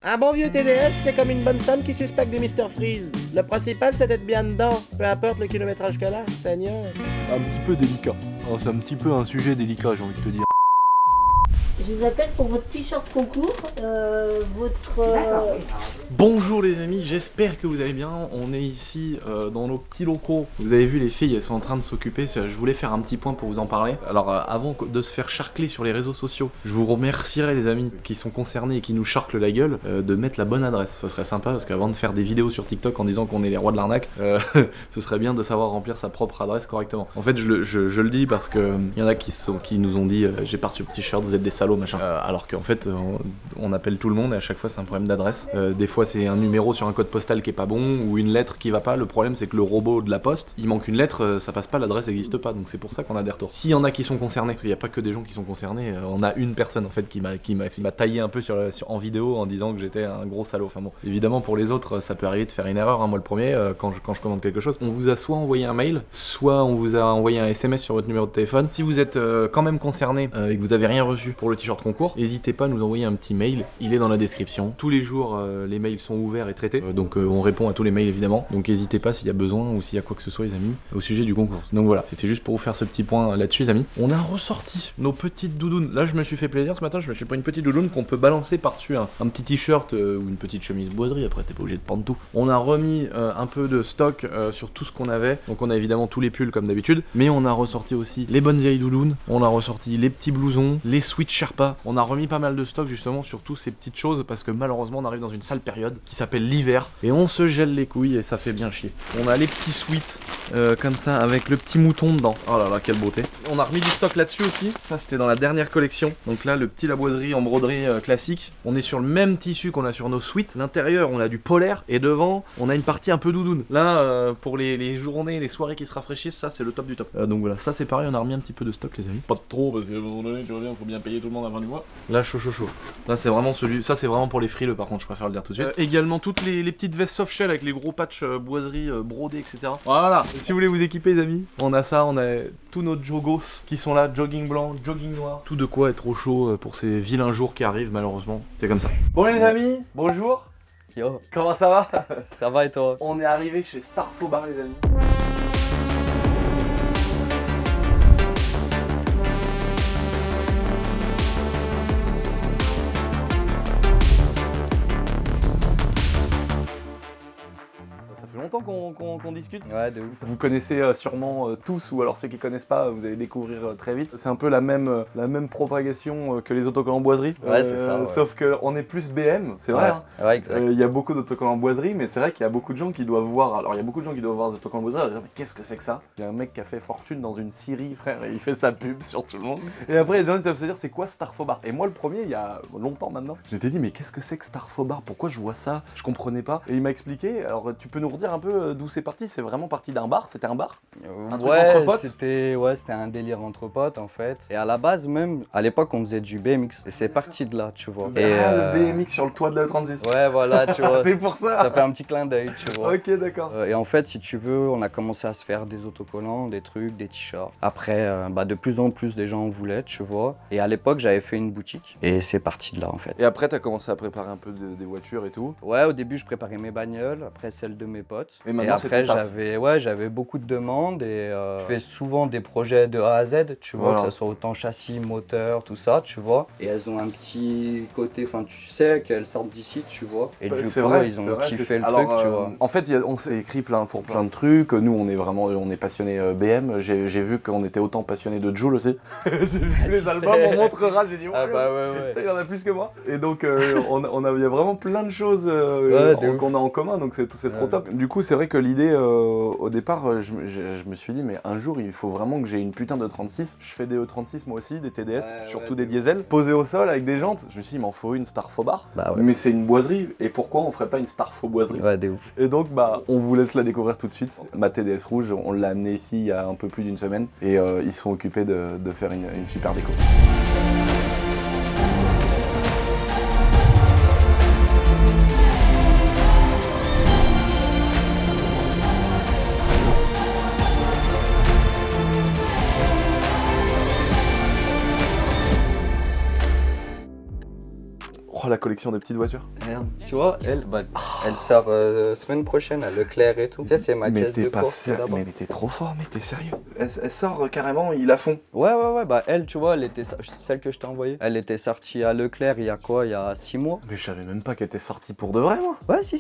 Un bon vieux TDS, c'est comme une bonne femme qui suspecte des Mr Freeze. Le principal, c'est d'être bien dedans, peu importe le kilométrage qu'elle a, Seigneur. Un petit peu délicat. Oh, c'est un petit peu un sujet délicat, j'ai envie de te dire. Je vous appelle pour votre t-shirt concours, Bonjour les amis, j'espère que vous allez bien. On est ici dans nos petits locaux. Vous avez vu, les filles, elles sont en train de s'occuper. Je voulais faire un petit point pour vous en parler. Alors avant de se faire charcler sur les réseaux sociaux, je vous remercierai les amis qui sont concernés et qui nous charclent la gueule de mettre la bonne adresse. Ça serait sympa parce qu'avant de faire des vidéos sur TikTok en disant qu'on est les rois de l'arnaque, ce serait bien de savoir remplir sa propre adresse correctement. En fait, je le dis parce que y en a qui nous ont dit j'ai pas reçu le t-shirt, vous êtes des salauds machin. Alors qu'en fait on appelle tout le monde et à chaque fois c'est un problème d'adresse. Des fois c'est un numéro sur un code postal qui est pas bon ou une lettre qui va pas. Le problème c'est que le robot de la poste, il manque une lettre, ça passe pas, l'adresse n'existe pas, donc c'est pour ça qu'on a des retours. S'il y en a qui sont concernés, parce qu'il n'y a pas que des gens qui sont concernés, on a une personne en fait qui m'a taillé un peu en vidéo en disant que j'étais un gros salaud. Enfin bon, évidemment pour les autres ça peut arriver de faire une erreur, hein. Moi le premier, quand je commande quelque chose, on vous a soit envoyé un mail, soit on vous a envoyé un SMS sur votre numéro de téléphone. Si vous êtes quand même concerné et que vous avez rien reçu pour le t-shirt concours, n'hésitez pas à nous envoyer un petit mail, il est dans la description. Tous les jours les mails sont ouverts et traités, donc on répond à tous les mails évidemment, donc n'hésitez pas s'il y a besoin ou s'il y a quoi que ce soit les amis au sujet du concours. Donc voilà, c'était juste pour vous faire ce petit point là-dessus les amis. On a ressorti nos petites doudounes. Là je me suis fait plaisir ce matin, je me suis pris une petite doudoune qu'on peut balancer par-dessus un petit t-shirt ou une petite chemise boiserie, après t'es pas obligé de prendre tout. On a remis un peu de stock sur tout ce qu'on avait, donc on a évidemment tous les pulls comme d'habitude, mais on a ressorti aussi les bonnes vieilles doudounes, on a ressorti les petits blousons, les sweats Sherpa, on a remis pas mal de stock justement sur toutes ces petites choses parce que malheureusement on arrive dans une sale période qui s'appelle l'hiver et on se gèle les couilles et ça fait bien chier. On a les petits sweats comme ça avec le petit mouton dedans. Oh là là, quelle beauté. On a remis du stock là-dessus aussi, ça c'était dans la dernière collection. Donc là le petit la boiserie en broderie classique, on est sur le même tissu qu'on a sur nos sweats. L'intérieur on a du polaire et devant on a une partie un peu doudoune. Là pour les journées, les soirées qui se rafraîchissent, ça c'est le top du top. Donc voilà, ça c'est pareil, on a remis un petit peu de stock les amis. Pas trop parce qu'à un moment donné tu reviens, faut bien payer tout le monde à la fin du mois. Là chaud. Là c'est vraiment ça c'est vraiment pour les frileux par contre, je préfère le dire tout de suite. Également toutes les petites vestes soft shell avec les gros patchs boiserie brodés etc. Voilà, et si vous voulez vous équiper les amis, on a ça, on a tous nos jogos qui sont là, jogging blanc, jogging noir. Tout de quoi être au chaud pour ces vilains jours qui arrivent malheureusement, c'est comme ça. Bon les amis, bonjour. Yo, Comment ça va? ça va et toi? On est arrivé chez Starfo Bar les amis. Ça fait longtemps qu'on discute. Ouais, de ouf. Vous connaissez sûrement tous, ou alors ceux qui connaissent pas, vous allez découvrir très vite. C'est un peu la même propagation que les autocollants boiserie. Ouais, c'est ça. Ouais. Sauf qu'on est plus BM, c'est vrai. Ouais, Hein. ouais, exact. Il y a beaucoup d'autocollants boiserie, mais c'est vrai qu'il y a beaucoup de gens qui doivent voir. Alors il y a beaucoup de gens qui doivent voir des autocollants boiserie et dire mais qu'est-ce que c'est que ça? Il y a un mec qui a fait fortune dans une scierie, frère, et il fait sa pub sur tout le monde. Et après il y a des gens qui doivent se dire c'est quoi Starfo Bar? Et moi le premier, il y a longtemps maintenant, je m'étais dit mais qu'est-ce que c'est que Starfo Bar? Pourquoi je vois ça? Je comprenais pas. Et il m'a expliqué. Alors tu peux nous redire un peu d'où c'est parti? C'est vraiment parti d'un bar? C'était un bar? Un truc entre potes? c'était un délire entre potes en fait. Et à la base même, à l'époque on faisait du BMX. Et c'est parti de là, tu vois. Le BMX sur le toit de la E36. Ouais, voilà, tu vois. C'est pour ça. Ça fait un petit clin d'œil, tu vois. Ok, d'accord. Et en fait, si tu veux, on a commencé à se faire des autocollants, des trucs, des t-shirts. Après, de plus en plus, des gens en voulaient, tu vois. Et à l'époque, j'avais fait une boutique. Et c'est parti de là, en fait. Et après, t'as commencé à préparer un peu des voitures et tout. Ouais, au début, je préparais mes bagnoles, après celles de mes potes. Et maintenant, c'est après, ton taf. j'avais beaucoup de demandes et je fais souvent des projets de A à Z, tu vois, Voilà. que ce soit autant châssis, moteur, tout ça, tu vois. Et elles ont un petit côté, enfin, tu sais qu'elles sortent d'ici, tu vois. Et du coup, C'est vrai, ils ont c'est vrai, kiffé le alors, truc, tu vois. En fait, on s'est écrit pour plein de trucs. Nous, on est passionnés BM. J'ai vu qu'on était autant passionnés de Joule aussi. J'ai vu tous les albums, on montrera. J'ai dit, Ah bah ouais. putain, il y en a plus que moi. Et donc, il y a vraiment plein de choses qu'on a en commun, donc c'est trop top. Du coup, c'est vrai que l'idée, au départ, je me suis dit, mais un jour, il faut vraiment que j'ai une putain de 36. Je fais des E36 moi aussi, des TDS, surtout des diesels, posés au sol avec des jantes. Je me suis dit, il m'en faut une Starfo Bar. Bah ouais. Mais c'est une boiserie, et pourquoi on ferait pas une Starfo boiserie? Ouais, de ouf. Et donc, on vous laisse la découvrir tout de suite. Ma TDS rouge, on l'a amenée ici il y a un peu plus d'une semaine, et ils sont occupés de faire une super déco. Oh, la collection des petites voitures. Regarde, tu vois, elle sort semaine prochaine à Leclerc et tout. Tu sais, c'est ma Mais pièce t'es de pas course sérieux, là-bas. mais t'es trop fort, mais t'es sérieux. Elle sort carrément, il a fond. Ouais, bah elle, tu vois, celle que je t'ai envoyée. Elle était sortie à Leclerc il y a quoi? Il y a 6 mois. Mais je savais même pas qu'elle était sortie pour de vrai, moi. Ouais, si,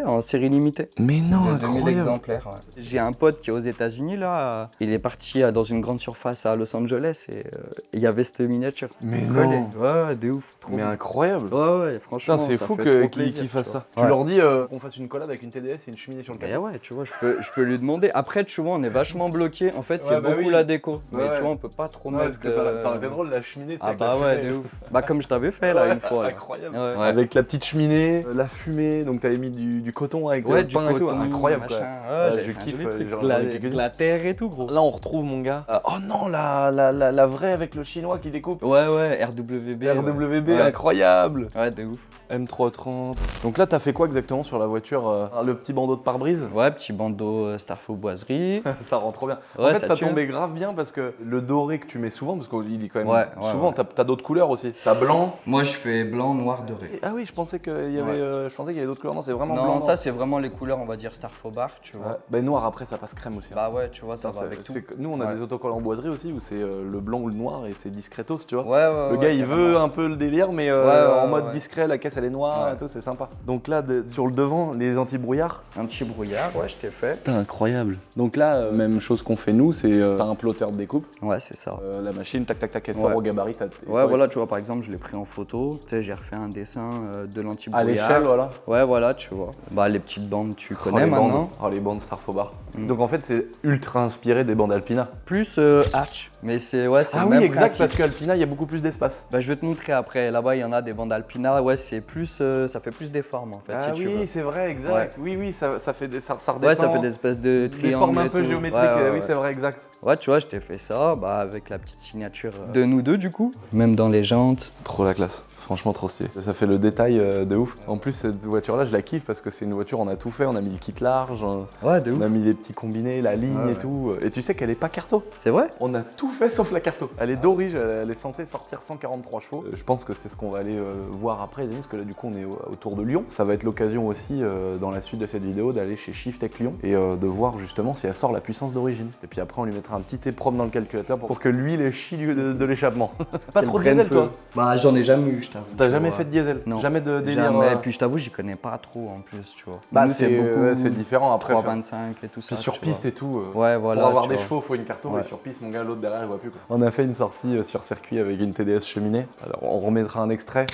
en série limitée. Mais non, De 2000 incroyable. exemplaires, ouais. J'ai un pote qui est aux États-Unis là. Il est parti dans une grande surface à Los Angeles et il y avait cette miniature. Mais Collée. non. Ouais, de ouf. Trop Mais bien. incroyable. Ouais, franchement. Putain, c'est ça fou fait que- trop qu'il plaisir, qu'il fasse tu ça. vois. Tu Ouais. leur dis qu'on fasse une collab avec une TDS et une cheminée sur le Bah capot. ouais, tu vois, je peux lui demander. Après, tu vois, on est vachement bloqué. En fait, c'est Ouais, bah beaucoup oui. la déco. Mais Ouais. tu vois, on peut pas trop Non, mettre. parce que ça aurait été drôle la cheminée, tu sais, Ah avec la bah ouais, fumée. de ouf. Bah comme je t'avais fait là Ouais, une fois. Là. Incroyable. Ouais. Avec la petite cheminée, la fumée, donc t'avais mis du coton avec Ouais, le du pain et tout, coton, incroyable quoi. machin. Ouais, Ouais, j'avais je fait un kiffe, joli truc. genre, De la- avec les cuisines. de la terre et tout, gros. Là on retrouve mon gars. Oh non, la vraie avec le chinois qui découpe. Ouais, RWB. RWB, Ouais. incroyable. Ouais, de ouf. M330. Donc là t'as fait quoi exactement sur la voiture Le petit bandeau de pare-brise. Ouais, petit bandeau Starfo boiserie. Ça rend trop bien. En Ouais, fait, ça tue. tombait grave bien parce que le doré que tu mets souvent, parce qu'il est quand même Ouais, souvent, ouais. t'as d'autres couleurs aussi. T'as blanc. Moi, je fais blanc, noir, doré. Ah oui, je pensais qu'il y avait, Ouais. je pensais qu'il y avait d'autres couleurs. Non, c'est vraiment Non, blanc. ça, c'est vraiment les couleurs, on va dire Starfo bar, tu vois. Ouais. Ben noir après, ça passe crème aussi. Hein. Bah ouais, tu vois, ça Ça, va avec tout. nous, on a Ouais. des autocollants en boiserie aussi où c'est le blanc ou le noir et c'est discretos, tu vois. Ouais, Le gars, il veut un peu le délire, mais en mode ouais. discret, la caisse elle est noire Ouais. et tout, c'est sympa. Donc là, sur le devant, les anti-brouillards. Un petit brouillard, ouais, je t'ai fait. Putain, incroyable. Donc là, même chose qu'on fait nous, c'est t'as un plotter de découpe, Ouais, c'est ça. la machine, tac, tac, tac, elle sort Ouais. au gabarit. Ouais, voilà, tu vois, par exemple, je l'ai pris en photo. Tu sais, j'ai refait un dessin de À l'anti-brouillard. l'échelle, voilà. Ouais, voilà, tu vois. Bah, les petites bandes, tu Oh, connais les bandes. maintenant. Oh, les bandes Starfobar. Mm. Donc en fait, c'est ultra inspiré des bandes Alpina. Plus Arch. Mais c'est Ah le oui, même exact, principe. parce qu'Alpina, il y a beaucoup plus d'espace. Bah, je vais te montrer après. Là-bas, il y en a des bandes Alpina. Ouais, c'est plus, ça fait plus des formes en fait. Ah si tu veux. oui, c'est vrai, exact. Oui, ça fait ça redescend. Ouais, ça fait des espèces de des triangles. formes un et peu tout. géométriques. Ouais, Oui, c'est vrai, exact. Ouais, tu vois, je t'ai fait ça bah, avec la petite signature de nous deux du coup. Même dans les jantes. Trop la classe. Franchement, trop stylé. Ça fait le détail de ouf. En plus, cette voiture-là, je la kiffe parce que c'est une voiture, on a tout fait. On a mis le kit large, Ouais, de on ouf. a mis les petits combinés, la ligne Ouais, et tout. Et tu sais qu'elle est pas carto. C'est vrai? On a tout fait sauf la carto. Elle est d'origine, elle est censée sortir 143 chevaux. Je pense que c'est ce qu'on va aller voir après, parce que là, du coup, on est autour de Lyon. Ça va être l'occasion aussi, dans la suite de cette vidéo, d'aller chez Shift Tech Lyon et de voir justement si elle sort la puissance d'origine. Et puis après, on lui mettra un petit EPROM dans le calculateur pour que l'huile ait chie de l'échappement. Pas trop de Qu'elle diesel, prenne toi? feu. Bah, j'en ai jamais eu, je t'avoue. T'as tu jamais vois. fait de diesel? Non. Jamais de délire? Jamais. Et puis je t'avoue, j'y connais pas trop en plus, tu vois. Bah, Nous, c'est différent après. 3,25 et tout ça. Puis sur tu piste vois. et tout. Ouais, voilà. Pour avoir tu des vois. chevaux, faut une carto. Ouais. Et sur piste, mon gars, l'autre derrière, il voit plus. Quoi. On a fait une sortie sur circuit avec une TDS cheminée. Alors, on remettra un extrait.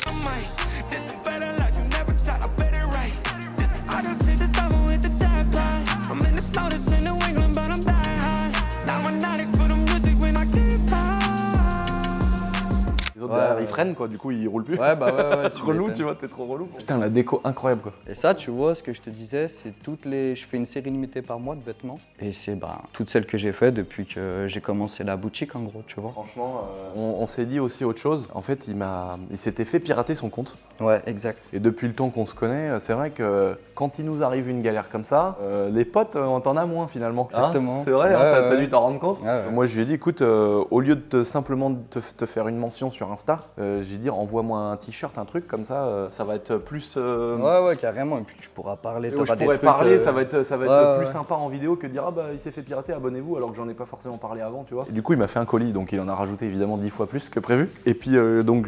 This a better life, you never tried, I bet it right. This, I done seen the devil with the dead blind. I'm in the snow, this in New England, but I'm dying high. Now I'm not for the music when I can't stop. Les autres Ouais, derrière, ouais. ils freinent, quoi. Du coup, ils roulent plus. Ouais, bah ouais. tu Relou, m'étonnes. tu vois, t'es trop relou. Putain, la déco incroyable, quoi. Et ça, tu vois, ce que je te disais, c'est toutes les. Je fais une série limitée par mois de vêtements. Et c'est toutes celles que j'ai fait depuis que j'ai commencé la boutique, en gros, tu vois. Franchement, on s'est dit aussi autre chose. En fait, il s'était fait pirater son compte. Ouais, exact. Et depuis le temps qu'on se connaît, c'est vrai que quand il nous arrive une galère comme ça, les potes, on t'en a moins finalement. Hein, Exactement. c'est vrai, hein, Ouais, t'as ouais. dû t'en rendre compte. Ouais, ouais. Moi, je lui ai dit, écoute, au lieu de simplement te faire une mention sur Insta, j'ai dit, envoie-moi un t-shirt, un truc comme ça, ça va être plus. Ouais, carrément. Et puis tu pourras parler. Et t'auras où je des pourrais trucs, parler, ça va être ouais, plus ouais. sympa en vidéo que de dire ah bah il s'est fait pirater, abonnez-vous alors que j'en ai pas forcément parlé avant, tu vois. Et du coup il m'a fait un colis, donc il en a rajouté évidemment 10 fois plus que prévu. Et puis donc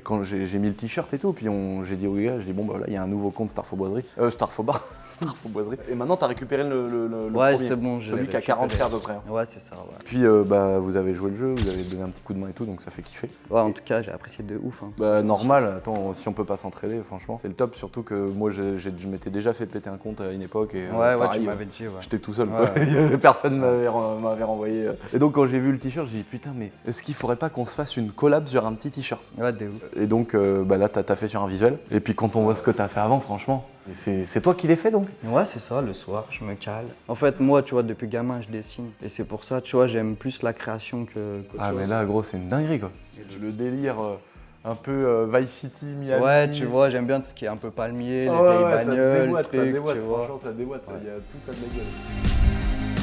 quand j'ai mis le t-shirt et tout, puis j'ai dit au gars, j'ai dit bon bah là il y a un nouveau compte Starfo Boiserie, Starfo Bar, Starfo Boiserie. Et maintenant t'as récupéré le Ouais, premier, c'est bon, je celui l'ai qui a 40 récupéré. frères à peu près. Hein. Ouais, c'est ça, ouais. Puis bah vous avez joué le jeu, vous avez donné un petit coup de main et tout, donc ça fait kiffer. Ouais, en tout cas, j'ai apprécié de ouf. Hein. Bah normal, attends, si on peut pas s'entraider, franchement, c'est le top, surtout que moi je m'étais déjà fait péter un compte à une époque et Ouais, pareil, tu m'avais dit, ouais. j'étais tout seul, Ouais. quoi. Personne m'avait renvoyé. Et donc quand j'ai vu le t-shirt, j'ai dit putain mais est-ce qu'il faudrait pas qu'on se fasse une collab sur un petit t-shirt? Ouais, de ouf. Et donc bah là t'as fait sur un visuel. Et puis quand on voit ce que t'as fait avant, franchement, c'est toi qui l'as fait donc? Ouais, c'est ça, le soir, je me cale. En fait, moi, tu vois, depuis gamin, je dessine. Et c'est pour ça, tu vois, j'aime plus la création que Ah autre mais chose. là gros c'est une dinguerie quoi. Le délire un peu Vice City, Miami. Ouais, tu vois, j'aime bien tout ce qui est un peu palmier, les Ah ouais, vieilles ouais, ça bagnoles, déboîte, trucs, ça déboîte, tu vois. franchement ça déboîte, Ouais. il y a tout à de la gueule.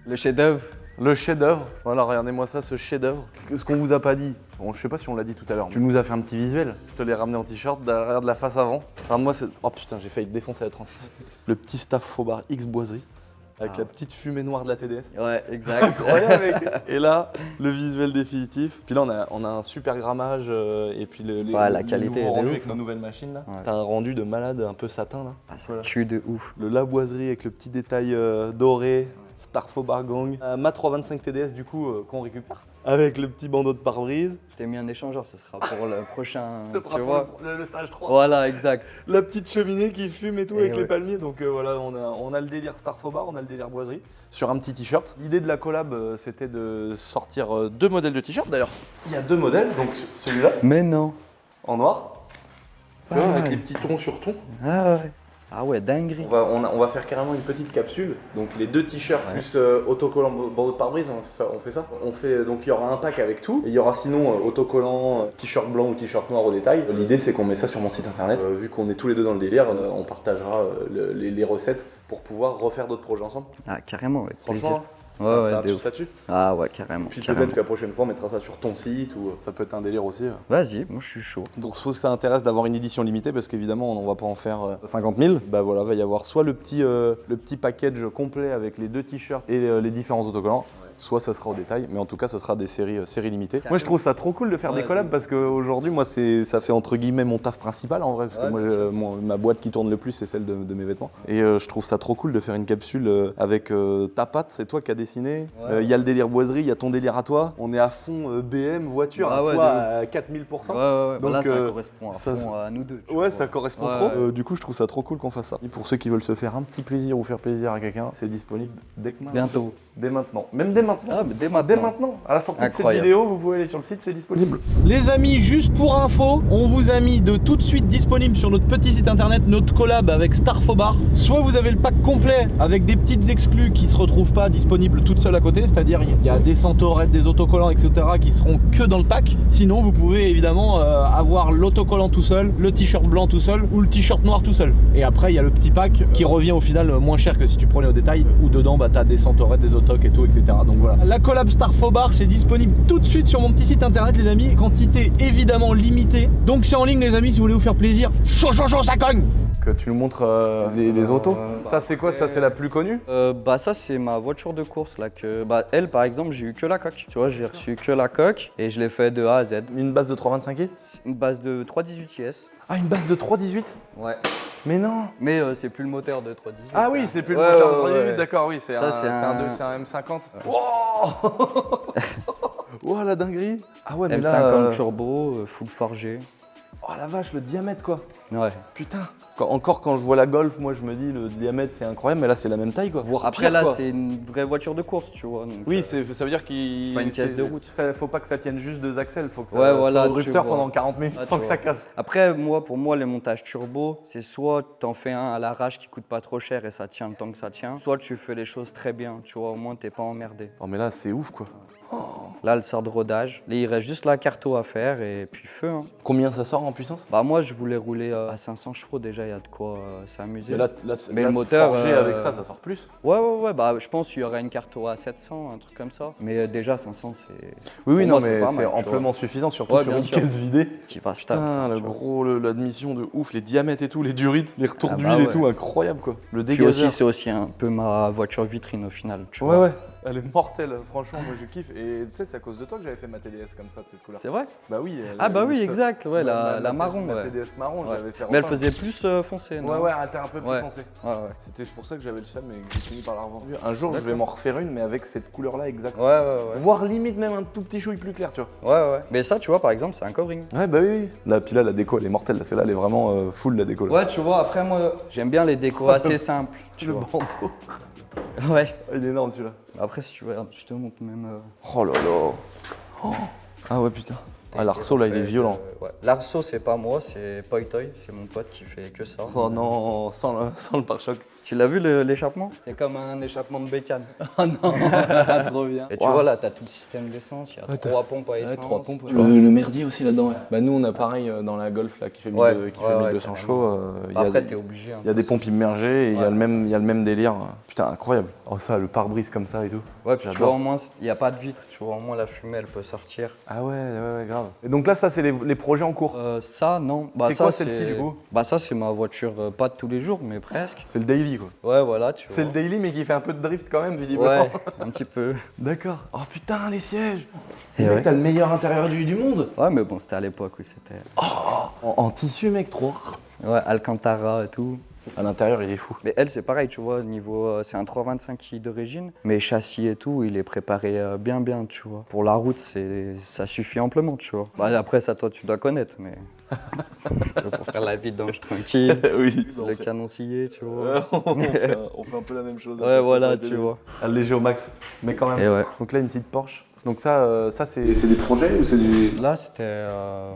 Le chef-d'œuvre, Le chef-d'œuvre. Voilà, regardez-moi ça, ce chef-d'œuvre. Ce qu'on vous a pas dit, bon, je sais pas si on l'a dit tout à l'heure. Tu nous as fait un petit visuel. Je te l'ai ramené en t-shirt, regarde la face avant. Regarde-moi, c'est. Oh putain, j'ai failli défoncer la 36. Le petit staff Faubar X boiserie. Avec la petite fumée noire de la TDS. Ouais, exact. Incroyable mec. Et là, le visuel définitif. Puis là, on a un super grammage et puis la qualité nouveaux est de rendus ouf, avec nos hein. nouvelles machines là. Ouais. T'as un rendu de malade un peu satin là. Ah, ça tue de ouf. Le la boiserie avec le petit détail doré. Star Faubar Gang. Ma 325 TDS du coup qu'on récupère. Avec le petit bandeau de pare-brise. Je t'ai mis un échangeur, ce sera pour le prochain. C'est Tu vois. le stage 3. Voilà, exact. La petite cheminée qui fume et tout Et avec ouais. les palmiers. Donc voilà, on a le délire Star Faubar, on a le délire boiserie sur un petit t-shirt. L'idée de la collab, c'était de sortir 2 modèles de t-shirt. D'ailleurs, il y a 2 modèles, donc celui-là Mais non. en noir, tu Ah vois, ouais. avec les petits tons sur ton. Ah ouais. Ah ouais, dinguerie. On va faire carrément une petite capsule. Donc les 2 t-shirts plus autocollant bandeau de pare-brise, on fait ça. On fait donc il y aura un pack avec tout. Et il y aura sinon autocollant, t-shirt blanc ou t-shirt noir au détail. L'idée c'est qu'on met ça sur mon site internet. Vu qu'on est tous les deux dans le délire, on partagera les recettes pour pouvoir refaire d'autres projets ensemble. Ah, carrément, avec plaisir. Franchement, Ouais, ça de tout ouf. ça dessus. Ah ouais, carrément. Puis carrément. peut-être que la prochaine fois on mettra ça sur ton site ou ça peut être un délire aussi. Vas-y, moi je suis chaud. Donc je trouve que ça intéresse d'avoir une édition limitée parce qu'évidemment on ne va pas en faire 50 000. Bah voilà, va y avoir soit le petit package complet avec les 2 t-shirts et les différents autocollants. Soit ça sera au détail, mais en tout cas ce sera des séries limitées. Moi je trouve ça trop cool de faire Ouais, des collabs parce qu'aujourd'hui moi c'est entre guillemets mon taf principal en vrai parce que Ouais, moi ma boîte qui tourne le plus c'est celle de mes vêtements. Et je trouve ça trop cool de faire une capsule avec ta patte, c'est toi qui as dessiné. Ouais. Il y a le délire boiserie, il y a ton délire à toi. On est à fond BM, voiture, Ah ouais, toi de à 4000%. Ouais, ouais, Donc, là ça euh, correspond à ça- fond à nous deux. tu Ouais, vois. ça correspond Ouais, trop. ouais. Du coup, je trouve ça trop cool qu'on fasse ça. Et pour ceux qui veulent se faire un petit plaisir ou faire plaisir à quelqu'un, c'est disponible dès que Bientôt. Dès maintenant. Même dès maintenant. Ah, mais dès maintenant. Dès maintenant. À la sortie de Incroyable. cette vidéo, vous pouvez aller sur le site, c'est disponible. Les amis, juste pour info, on vous a mis de tout de suite disponible sur notre petit site internet notre collab avec Star Faubar. Soit vous avez le pack complet avec des petites exclus qui se retrouvent pas disponibles toutes seules à côté, c'est-à-dire il y a des centaurettes, des autocollants, etc. qui seront que dans le pack. Sinon, vous pouvez évidemment avoir l'autocollant tout seul, le t-shirt blanc tout seul ou le t-shirt noir tout seul. Et après, il y a le petit pack qui revient au final moins cher que si tu prenais au détail, où dedans bah, t'as des centaurettes, des autocs et tout, etc. Donc voilà. La collab Star Faubar, c'est disponible tout de suite sur mon petit site internet, les amis. Quantité évidemment limitée. Donc c'est en ligne, les amis, si vous voulez vous faire plaisir. Chaud, chaud, chaud, ça cogne! Que tu nous montres les autos. Ça, c'est quoi? Ça, c'est la plus connue? Bah ça c'est ma voiture de course là que bah elle par exemple j'ai eu que la coque. Tu vois j'ai reçu que la coque et je l'ai fait de A à Z. Une base de 325i? C'est une base de 318 IS. Ah, une base de 318? Ouais. Mais non! Mais c'est plus le moteur de 318. Ah oui, c'est plus Ouais, le moteur ouais, de 318, ouais. d'accord, oui, c'est Ça, un, c'est c'est un M50. Wow! Wow, la dinguerie! Ah ouais, mais M50 là. turbo, full forgé. Oh la vache, le diamètre quoi! Ouais. Putain! Encore quand je vois la Golf, moi je me dis le diamètre c'est incroyable, mais là c'est la même taille quoi. Voire Après pire, là quoi. c'est une vraie voiture de course tu vois. Donc, Oui, ça veut dire qu'il. c'est pas une caisse de route. Faut pas que ça tienne juste 2 axles, faut que ça Ouais, voilà, soit au tu rupteur vois. pendant 40 minutes Ah, sans tu que ça vois. casse. Après, pour moi, les montages turbo, c'est soit t'en fais un à l'arrache qui coûte pas trop cher et ça tient le temps que ça tient, soit tu fais les choses très bien, tu vois, au moins t'es pas emmerdé. Oh, mais là c'est ouf quoi. Là, elle sort de rodage. Là, il reste juste la carto à faire et puis feu. Hein. Combien ça sort en puissance? Bah, moi, je voulais rouler à 500 chevaux déjà, il y a de quoi s'amuser. Mais là, Mais là, le moteur, forgé avec ça sort plus. Ouais, bah, je pense qu'il y aurait une carto à 700, un truc comme ça. Mais déjà, 500, c'est. Oui, Pour non, moi, c'est mais pas c'est mal, tu amplement suffisant, surtout Ouais, sur bien une sûr. caisse vidée. Qui va stable. Putain, le gros, l'admission de ouf, les diamètres et tout, les durites, les retours Ah d'huile bah et ouais. tout, incroyable quoi. Le Puis dégageur. aussi, c'est aussi un peu ma voiture vitrine au final. Tu Ouais, vois. ouais. Elle est mortelle, franchement, moi je kiffe. Et tu sais, c'est à cause de toi que j'avais fait ma TDS comme ça, de cette couleur. C'est vrai? Bah oui. Ah, bah oui, elle- exact, ouais, la marron, ma ouais. TDS marron, Ouais. j'avais fait. Mais elle repeindre. faisait plus foncé, non? Ouais, ouais, elle était un peu plus Ouais. foncée. Ouais, ouais. C'était pour ça que j'avais le seum et que j'ai fini par la revendre. Un jour, je vais m'en refaire une, mais avec cette couleur-là exacte. Ouais. Voire limite même un tout petit chouille plus clair, tu vois. Ouais. Mais ça, tu vois, par exemple, c'est un covering. Ouais, bah oui. Là, puis là, la déco, elle est mortelle. Parce que là, elle est vraiment full, la déco. Là. Ouais, tu vois, après, moi, j'aime bien les décos assez simples. Tu Le vois. bandeau. Ouais. Il est énorme celui-là. Après, si tu veux, regarde, je te montre même. Oh là là. Oh. Ah ouais, putain. Ah, l'arceau là, il est violent. Ouais. L'arceau, c'est pas moi, c'est Poitoy, c'est mon pote qui fait que ça. Oh non, sans le pare-choc. Tu l'as vu l'échappement? C'est comme un échappement de bécane. Oh non, trop bien. Et tu vois là, t'as tout le système d'essence, il y a 3 pompes à essence. 3 pompes. tu vois. Le merdier aussi là-dedans. Ouais. Bah nous on a pareil dans la Golf là qui fait, Ouais, 1200 chevaux. Il y a Après, des- t'es obligé. il y a des pompes immergées et il y a Ouais. il y a le même délire. Putain, incroyable. Oh ça, le pare-brise comme ça et tout. Ouais, puis tu J'adore. vois, au moins, il n'y a pas de vitre, tu vois, au moins la fumée, elle peut sortir. Ah ouais, grave. Et donc là, ça c'est les projets en cours. Ça, non. Bah, C'est ça, quoi celle-ci, du coup? Bah ça, c'est ma voiture, pas de tous les jours, mais presque. C'est le daily quoi. Ouais, voilà, tu vois. C'est le daily mais qui fait un peu de drift quand même visiblement. Ouais, un petit peu. D'accord. Oh putain, les sièges. Et Mec, ouais. t'as le meilleur intérieur du monde. Ouais, mais bon, c'était à l'époque où c'était... En tissu mec, trop. Ouais, Alcantara et tout. À l'intérieur, il est fou. Mais elle, c'est pareil, tu vois, niveau... c'est un 325 qui est d'origine, mais châssis et tout, il est préparé bien, tu vois. Pour la route, ça suffit amplement, tu vois. Bah, après, ça, toi, tu dois connaître, mais... pour faire la vidange tranquille, Oui. le canon scié, tu vois. on fait un peu la même chose. Ouais, voilà, tu vois. Léger au max, mais quand même. Et ouais. Donc là, une petite Porsche. Donc ça c'est des projets ou c'est du... Là, c'était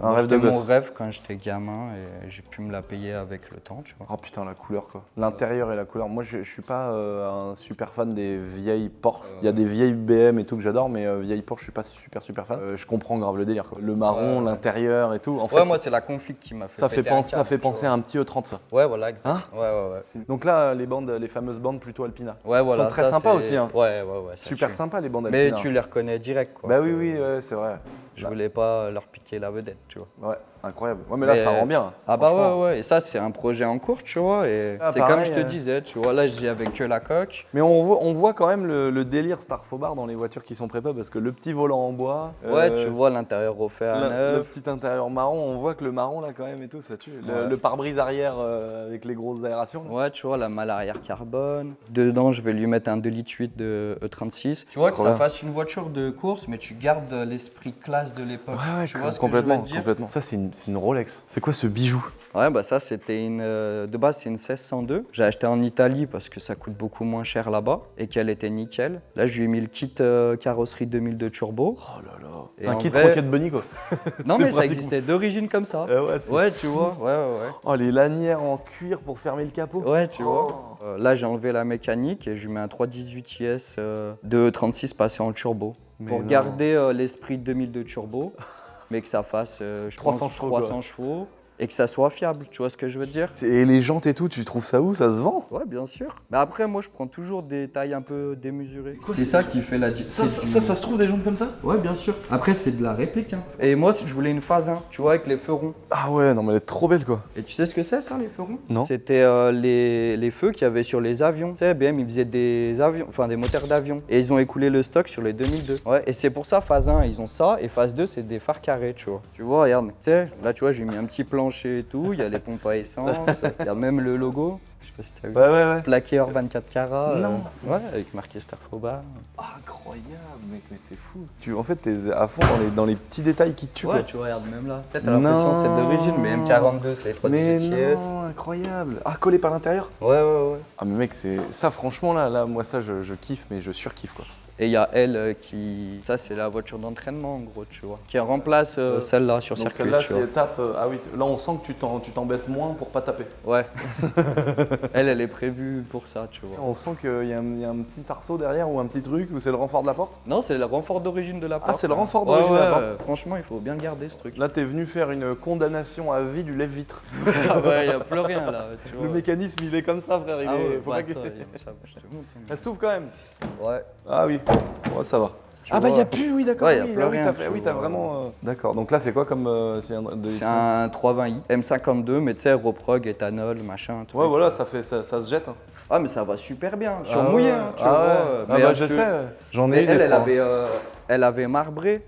rêve de mon gosse. rêve quand j'étais gamin et j'ai pu me la payer avec le temps, tu vois. Oh putain, la couleur quoi. L'intérieur et la couleur. Moi, je suis pas un super fan des vieilles Porsche. Il y a des vieilles BM et tout que j'adore, mais vieilles Porsche, je suis pas super fan. Je comprends grave le délire quoi. Le marron, l'intérieur et tout. En fait, Ouais, moi, c'est la config qui m'a fait ça fait péter un penser, câble, ça fait tu penser vois. à un petit E30 ça. Ouais, voilà, exact. Hein Ouais. Donc là, les fameuses bandes plutôt Alpina. Ouais, voilà. sont très ça, sympas c'est- aussi, hein. Ouais. ça Super tue. sympa les bandes Mais Alpina. tu les reconnais direct, quoi. Bah oui, ouais, c'est vrai. Je voulais pas leur piquer la vedette, tu vois. Ouais, incroyable. Ouais, mais là, Mais- ça rend bien. Ah bah franchement. ouais. Et ça, c'est un projet en cours, tu vois. Et Ah, c'est pareil, comme je te disais, tu vois. Là, j'y avais que la coque. Mais on voit quand même le délire Starfobar dans les voitures qui sont prépa parce que le petit volant en bois. Ouais, tu vois l'intérieur refait à Le neuf. petit intérieur marron, on voit que le marron là quand même et tout, ça tue. Ouais. Le pare-brise arrière avec les grosses aérations. là. Ouais, tu vois, la malle arrière carbone. Dedans, je vais lui mettre un 2,8 litres de E36. Tu vois que Trop ça bien. fasse une voiture de course, mais tu gardes l'esprit classe de l'époque. Tu vois ce que je veux complètement, te dire complètement. Ça c'est une Rolex. C'est quoi ce bijou? Ouais, bah ça, c'était une. De base, c'est une 1602. J'ai acheté en Italie parce que ça coûte beaucoup moins cher là-bas et qu'elle était nickel. Là, je lui ai mis le kit carrosserie 2002 turbo. Oh là là. Et un en kit vrai- Rocket Bunny quoi. Non, mais ça pratiquement- existait d'origine comme ça. Ouais, c'est- Ouais, tu vois. Ouais. Oh les lanières en cuir pour fermer le capot. Ouais, tu Oh. vois. Là, j'ai enlevé la mécanique et je lui mets un 318 IS de 36 passé en turbo. Mais Pour non. garder l'esprit de 2002 turbo, mais que ça fasse, je 300 pense, chevaux, 300 chevaux. Et que ça soit fiable, tu vois ce que je veux dire? Et les jantes et tout, tu trouves ça où? Ça se vend? Ouais, bien sûr. Mais après, moi, je prends toujours des tailles un peu démesurées. C'est ça qui fait la différence. Ça se trouve des jantes comme ça? Ouais, bien sûr. Après, c'est de la réplique. Hein. Et moi, je voulais une phase 1, tu vois, avec les feux ronds. Ah ouais, non mais elle est trop belle quoi. Et tu sais ce que c'est, ça, les feux ronds? Non. C'était les feux qu'il y avait sur les avions. Tu sais, BM, ils faisaient des avions, enfin des moteurs d'avion. Et ils ont écoulé le stock sur les 2002. Ouais, et c'est pour ça, phase 1, ils ont ça. Et phase 2, c'est des phares carrés, tu vois. Tu vois, regarde, tu sais, là, tu vois, j'ai mis un petit plancher et tout. Il y a les pompes à essence. Il y a même le logo. Je sais pas si tu as vu. Ouais. Plaqué hors 24 carats. Non. Ouais, avec marqué Starfobar. Incroyable mec, mais c'est fou. En fait t'es à fond dans les petits détails qui te tuent Ouais, quoi. tu regardes même là. Tu sais, t'as l'impression que c'est d'origine, mais M42, c'est les 3 Mais TS. non, incroyable. Ah, collé par l'intérieur? Ouais. Ah mais mec, c'est ça franchement là moi ça je kiffe mais je surkiffe quoi. Et il y a elle qui. Ça, c'est la voiture d'entraînement en gros, tu vois. Qui remplace celle-là sur Donc circuit. celle-là tu vois. si elle tape, ah oui, là on sent que tu t'embêtes moins pour pas taper. Ouais. elle est prévue pour ça, tu vois. On sent qu'il y a un petit arceau derrière ou un petit truc ou c'est le renfort de la porte. Non, c'est le renfort d'origine de la porte. Ah, c'est le hein. renfort d'origine de la porte. Franchement, il faut bien le garder ce truc. Là t'es venu faire une condamnation à vie du lève-vitre. Ah ouais, il n'y a plus rien là, tu vois. Le mécanisme il est comme ça frère, il Ah est... ouais, faut bah, pas que- attends, ça, je te montre. Elle s'ouvre quand même. Ouais. Ah oui, ouais, ça va. Tu Ah bah vois. y a plus, oui d'accord, Ouais, y a oui, plus ah oui, rien, t'as fait, tu oui, t'as vois. vraiment... D'accord, donc là c'est quoi comme... C'est un 320i, M52, mais tu sais, reprog, éthanol, machin, truc. Ouais voilà, ça se jette. Hein. Ah, mais ça va super bien, sur Ah mouillé, ouais. hein, tu Ah vois. ouais. Ah Mais bah un je peu- sais, j'en ai Mais eu des elle trois. elle avait marbré.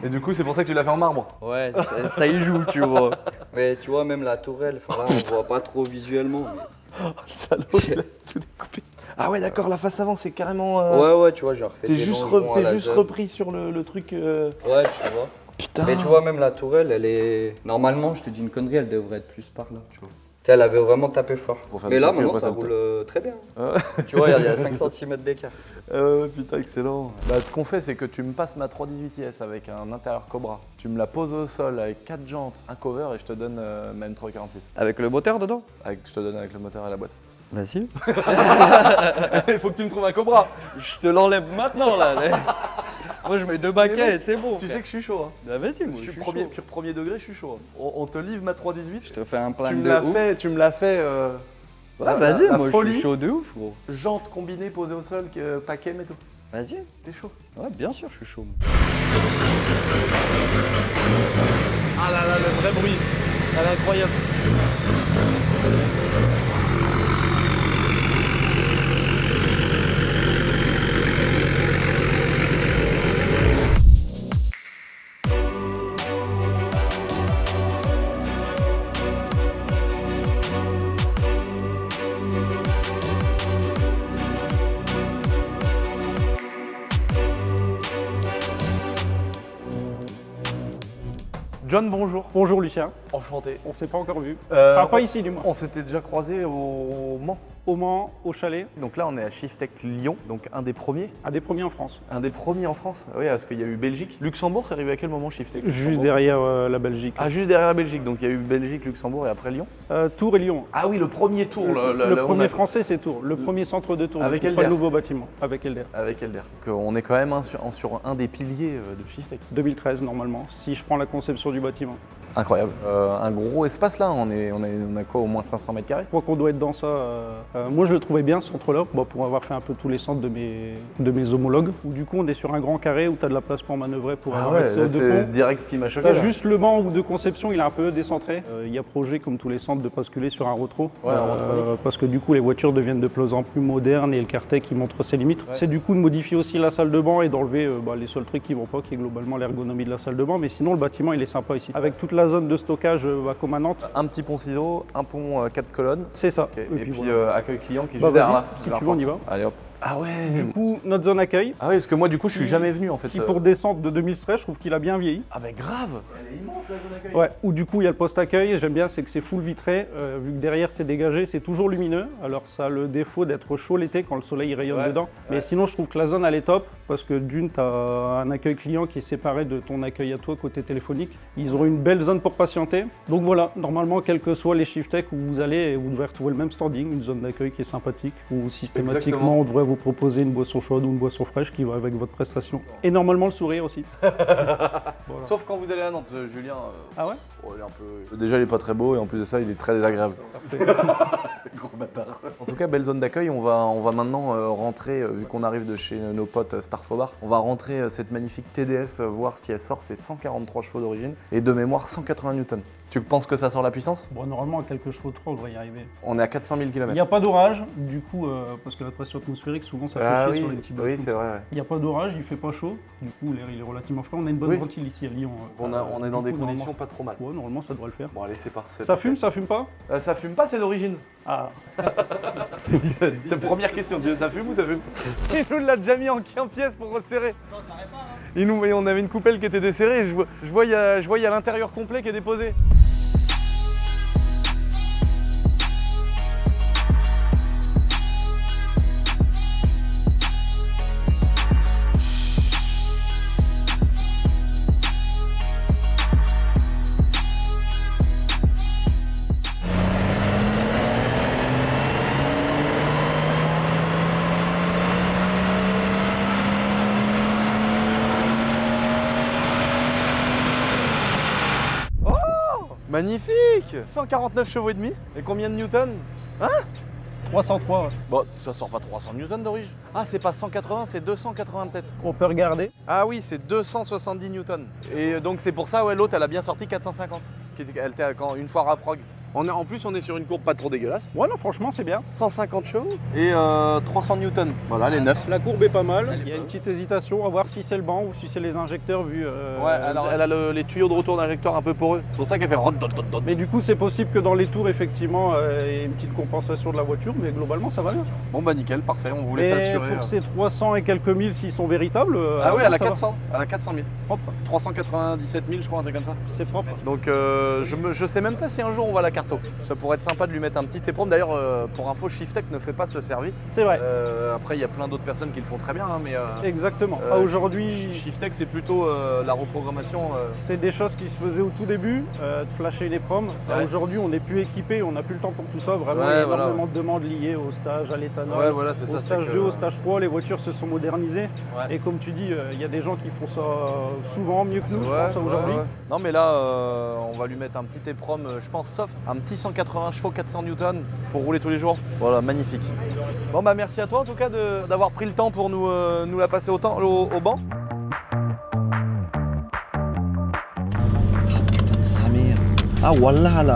Et du coup c'est pour ça que tu l'as fait en marbre. Ouais, ça y joue, tu vois. Mais tu vois, même la tourelle, enfin, là, on voit pas trop visuellement. mais- Oh, le salaud, il a tout découpé. Ah ouais d'accord, la face avant c'est carrément... Ouais, tu vois, j'ai refait T'es des juste, longements à t'es la juste zone. repris sur le truc... Ouais, tu vois. Putain. Mais tu vois, même la tourelle, elle est. Normalement, je te dis une connerie, elle devrait être plus par là, tu vois. Tu sais, elle avait vraiment tapé fort. Pour faire Mais du là, circuit, maintenant, après, ça ça roule très bien. Ouais. Tu vois, il y a 5 cm d'écart. Putain, excellent. Bah, ce qu'on fait, c'est que tu me passes ma 318 IS avec un intérieur Cobra. Tu me la poses au sol avec 4 jantes, un cover et je te donne ma M346. Avec le moteur dedans? Je te donne avec le moteur et la boîte. Vas-y. Il faut que tu me trouves un cobra. Je te l'enlève maintenant là. Moi je mets 2 baquets et c'est bon. Tu sais frère. que je suis chaud. Hein. Bah, vas-y, moi Je suis suis premier, chaud. pur premier degré, je suis chaud. Hein. On te livre ma 318. Je te fais un plan Tu de me l'as ouf. fait, Ouais, vas-y, la moi je folie. suis chaud de ouf, gros. Jante combinée posée au sol, paquet, mais tout. Vas-y. T'es chaud. Ouais, bien sûr, je suis chaud. Ah là là, le vrai bruit. Elle est incroyable. John, bonjour. Bonjour Lucien, Enchanté. on s'est pas encore vu. Enfin pas ici du moins. On s'était déjà croisés au Mans. Au Mans, au chalet, Donc là, on est à Shiftech Lyon, donc un des premiers. un des premiers en France. Un des premiers en France. Oui, parce qu'il y a eu Belgique. Luxembourg, c'est arrivé à quel moment Shiftech Juste Luxembourg derrière la Belgique. Ah, juste derrière la Belgique. Donc il y a eu Belgique, Luxembourg et après Lyon. Tours et Lyon. Ah oui, le premier tour. Le là où on premier a- français c'est Tours, le premier centre de Tours. Avec pas Elder. le nouveau bâtiment, avec Elder. Avec Elder. Donc, on est quand même sur un des piliers de Shiftech. 2013 normalement, si je prends la conception du bâtiment. Incroyable. Un gros espace là, on a quoi, au moins 500 mètres carrés? Je crois qu'on doit être dans ça. Moi je le trouvais bien ce centre-là, pour avoir fait un peu tous les centres de mes homologues. Où du coup on est sur un grand carré où tu as de la place pour manœuvrer pour Ah avoir ouais, accès là, aux deux c'est ponts. direct ce qui m'a choqué. T'as là. juste le banc de conception, il est un peu décentré. Il y a projet, comme tous les centres, de basculer sur un rétro. Ouais, un retronique. Parce que du coup, les voitures deviennent de plus en plus modernes et le Cartec qui montre ses limites. C'est du coup de modifier aussi la salle de banc et d'enlever les seuls trucs qui vont pas, qui est globalement l'ergonomie de la salle de banc. Mais sinon, le bâtiment, il est sympa ici. Avec toute la zone de stockage comme à Nantes, Un petit pont ciseaux, un pont 4 colonnes. c'est ça. Ok. Et puis voilà. accueil client qui est Bah, juste derrière vas-y, là. si derrière tu veux, on y porte. va. Allez hop. Ah ouais. Du coup, notre zone accueil, Ah oui, parce que moi du coup je suis jamais venu en fait. qui pour descente de 2013, je trouve qu'il a bien vieilli. Ah mais grave. Elle est immense la zone d'accueil. Ouais, où du coup il y a le poste-accueil, j'aime bien, c'est que c'est full vitré, vu que derrière c'est dégagé, c'est toujours lumineux, alors ça a le défaut d'être chaud l'été quand le soleil rayonne dedans, mais sinon je trouve que la zone elle est top, parce que d'une, tu as un accueil client qui est séparé de ton accueil à toi côté téléphonique, ils auront une belle zone pour patienter, donc voilà, normalement quels que soient les Shiftech où vous allez, vous devez retrouver le même standing, une zone d'accueil qui est sympathique, où systématiquement Exactement. on devrait vous proposer une boisson chaude ou une boisson fraîche qui va avec votre prestation, et normalement le sourire aussi. Voilà. Sauf quand vous allez à Nantes, Julien. Ah ouais? Il est un peu. Déjà il est pas très beau et en plus de ça il est très désagréable. Gros bâtard. En tout cas, belle zone d'accueil. On va maintenant rentrer, vu qu'on arrive de chez nos potes Starfobar, on va rentrer cette magnifique TDS, voir si elle sort ses 143 chevaux d'origine et de mémoire 180 Newton. Tu penses que ça sort la puissance? Bon, normalement à quelques chevaux de trop on devrait y arriver. On est à 400 000 Il km. n'y a pas d'orage, du coup, parce que la pression atmosphérique, souvent, ça fait Ah chier oui, sur les petits bateaux. oui c'est vrai. Ouais. Il n'y a pas d'orage, il fait pas chaud, du coup, l'air il est relativement frais. On a une bonne Oui. ventile ici à Lyon. On est dans Du des coup, conditions pas trop mal. Ouais, normalement, ça devrait le faire. Bon allez c'est parti. Ça fume pas? Ça fume pas, c'est d'origine. Ah, Ta première question, ça fume ou ça fume? Il nous l'a déjà mis en pièces pour resserrer. On avait une coupelle qui était desserrée et je vois il y a l'intérieur complet qui est déposé. Magnifique! 149 chevaux et demi. Et combien de newtons? 303, ouais. Bon, ça sort pas 300 newtons d'origine. Ah, c'est pas 180, c'est 280 peut-être. On peut regarder. Ah oui, c'est 270 newtons. Et donc c'est pour ça, ouais, l'autre, elle a bien sorti 450. Elle était une fois raprog. En plus, on est sur une courbe pas trop dégueulasse. Ouais, non, franchement, c'est bien. 150 chevaux et 300 newtons. Voilà, les 9. La courbe est pas mal. Il y a une petite hésitation à voir si c'est le banc ou si c'est les injecteurs vu. Ouais, alors elle a les tuyaux de retour d'injecteur un peu poreux. C'est pour ça qu'elle fait rot. Mais du coup, c'est possible que dans les tours, effectivement, il y ait une petite compensation de la voiture, mais globalement, ça va bien. Bon bah nickel, parfait, on voulait Et s'assurer. pour ces 300 et quelques mille, s'ils sont véritables. Ah ouais, elle a ça va. 400. Elle a 400 000. Propre. 397 000, je crois, un truc comme ça. C'est propre. Donc je sais même pas si un jour on va la carto. Ça pourrait être sympa de lui mettre un petit EPROM. D'ailleurs, pour info, Shiftech ne fait pas ce service. C'est vrai. Après, il y a plein d'autres personnes qui le font très bien, hein, mais Exactement. Aujourd'hui, Shiftech, c'est plutôt la reprogrammation. c'est des choses qui se faisaient au tout début, de flasher les proms. Ouais. Aujourd'hui, on n'est plus équipé, on n'a plus le temps pour tout ça. Vraiment, Ouais, il y a voilà. énormément de demandes liées au stage, à l'éthanol, Ouais, voilà, c'est au ça, stage c'est 2, que- au stage 3. Les voitures se sont modernisées. Ouais. Et comme tu dis, il y a des gens qui font ça souvent mieux que nous, je Ouais, pense, aujourd'hui. ouais. Non, mais là, on va lui mettre un petit EPROM, je pense soft, un petit 180 chevaux, 400 Newton pour rouler tous les jours. Voilà, magnifique. Bon, bah merci à toi en tout cas d'avoir pris le temps pour nous la passer au banc. Sa mère. Ah voilà là,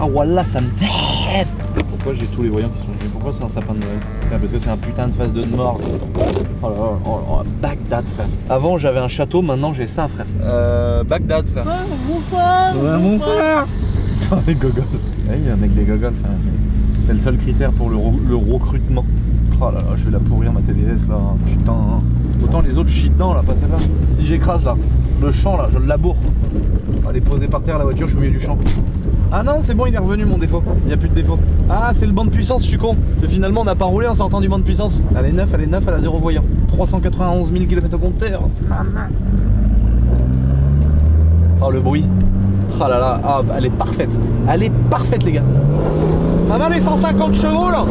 ah voilà, ça me fait. Pourquoi j'ai tous les voyants qui sont gelés? Pourquoi c'est un sapin de Noël? Parce que c'est un putain de face de mort. Oh là là, oh, Bagdad, frère. Avant j'avais un château, maintenant j'ai ça, frère. Bagdad, frère. Ouais, mon frère. Oh, les gogoles. Ouais, il y a un mec des gogoles, frère. C'est le seul critère pour le recrutement. Oh là là, je vais la pourrir ma TDS là. Putain. Autant les autres, je chie dedans là, pas celle-là. Si j'écrase là, le champ là, je le laboure. Elle est posée par terre la voiture, je suis au milieu du champ. Ah non, c'est bon, il est revenu mon défaut. Il n'y a plus de défaut. Ah, c'est le banc de puissance, je suis con. Parce que finalement, on n'a pas roulé en sortant du banc de puissance. Elle est neuve, elle a 0 voyant. 391 000 km au compteur. Oh, le bruit. Oh là là, ah, elle est parfaite. Elle est parfaite, les gars. Maman, les 150 chevaux là.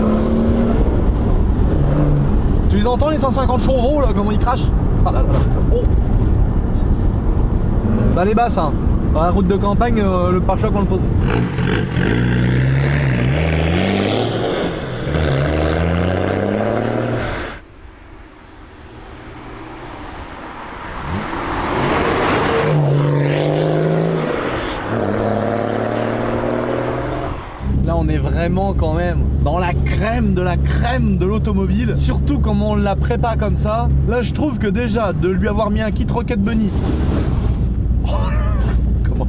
Tu les entends, les 150 chevaux là, comment ils crachent? Ah là là là. Oh. Bah, les basses, hein. Dans la route de campagne, le pare-choc on le pose. Là on est vraiment quand même dans la crème de l'automobile. Surtout comme on la prépare comme ça. Là je trouve que déjà de lui avoir mis un kit Rocket Bunny.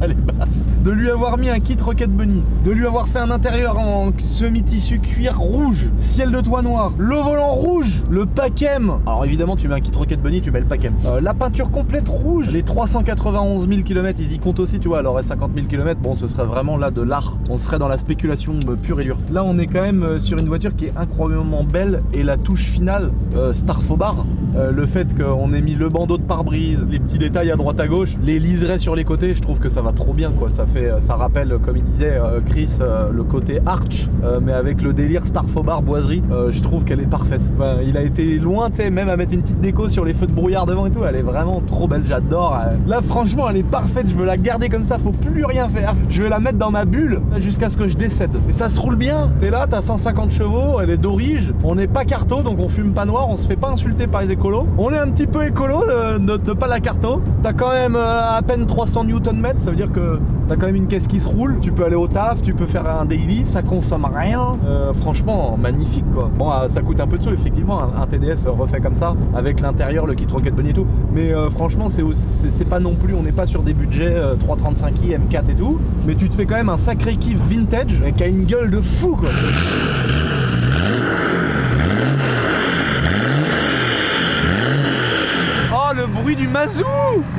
Elle est basse. De lui avoir mis un kit Rocket Bunny, de lui avoir fait un intérieur en semi-tissu cuir rouge, ciel de toit noir, le volant rouge, le Pacem. Alors évidemment tu mets un kit Rocket Bunny, tu mets le Pacem. La peinture complète rouge, les 391 000 km ils y comptent aussi, tu vois, alors 50 000 km, bon ce serait vraiment là de l'art, on serait dans la spéculation pure et dure. Là on est quand même sur une voiture qui est incroyablement belle et la touche finale, Star Fobar, le fait qu'on ait mis le bandeau de pare-brise, les petits détails à droite à gauche, les liserés sur les côtés, je trouve que ça va trop bien quoi, ça rappelle comme il disait Chris le côté arch mais avec le délire Star Fobar boiserie, je trouve qu'elle est parfaite. Enfin, il a été loin, tu sais, même à mettre une petite déco sur les feux de brouillard devant et tout, elle est vraiment trop belle, j'adore. Là franchement elle est parfaite, je veux la garder comme ça, faut plus rien faire. Je vais la mettre dans ma bulle jusqu'à ce que je décède. Et ça se roule bien, t'es là, t'as 150 chevaux, elle est d'orige, on n'est pas carto donc on fume pas noir, on se fait pas insulter par les écolos. On est un petit peu écolo de pas la carto. T'as quand même à peine 300 Nm, ça veut dire que t'as quand même une caisse qui se roule, tu peux aller au taf, tu peux faire un daily, ça consomme rien. Franchement, magnifique quoi. Bon, ça coûte un peu de sous, effectivement, un TDS refait comme ça, avec l'intérieur, le kit Rocket Bunny et tout. Mais franchement, c'est pas non plus, on n'est pas sur des budgets 335i, M4 et tout. Mais tu te fais quand même un sacré kiff vintage qui a une gueule de fou quoi. Oh, le bruit du mazou!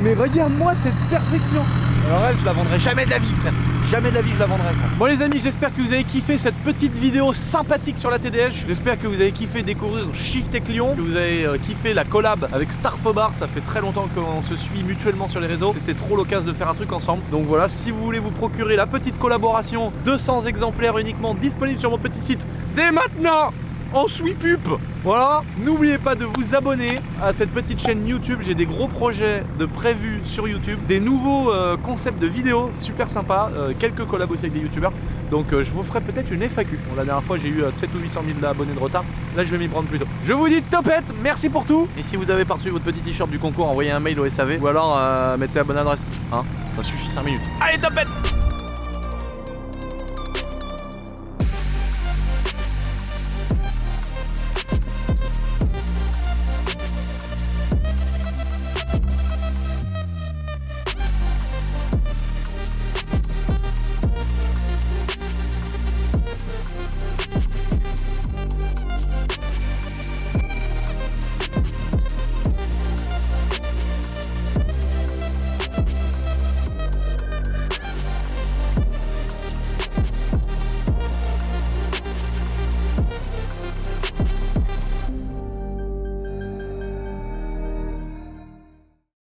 Mais regarde-moi cette perfection! Alors elle, je la vendrai jamais de la vie, frère. Jamais de la vie je la vendrai. Bon les amis, j'espère que vous avez kiffé cette petite vidéo sympathique sur la TDS. J'espère que vous avez kiffé découvrir Shiftech Lyon, que vous avez kiffé la collab avec Star Fobar. Ça fait très longtemps qu'on se suit mutuellement sur les réseaux. C'était trop l'occasion de faire un truc ensemble. Donc voilà, si vous voulez vous procurer la petite collaboration, 200 exemplaires uniquement disponibles sur mon petit site dès maintenant en sweep-up. Voilà, n'oubliez pas de vous abonner à cette petite chaîne YouTube. J'ai des gros projets de prévus sur YouTube, des nouveaux concepts de vidéos super sympas, quelques collabs aussi avec des youtubeurs. Donc je vous ferai peut-être une FAQ. Bon, la dernière fois j'ai eu 7 ou 800 000 abonnés de retard. Là je vais m'y prendre plus tôt. Je vous dis topette, merci pour tout. Et si vous avez pas reçu votre petit t-shirt du concours, envoyez un mail au SAV ou alors mettez la bonne adresse. Hein, ça suffit 5 minutes. Allez, topette.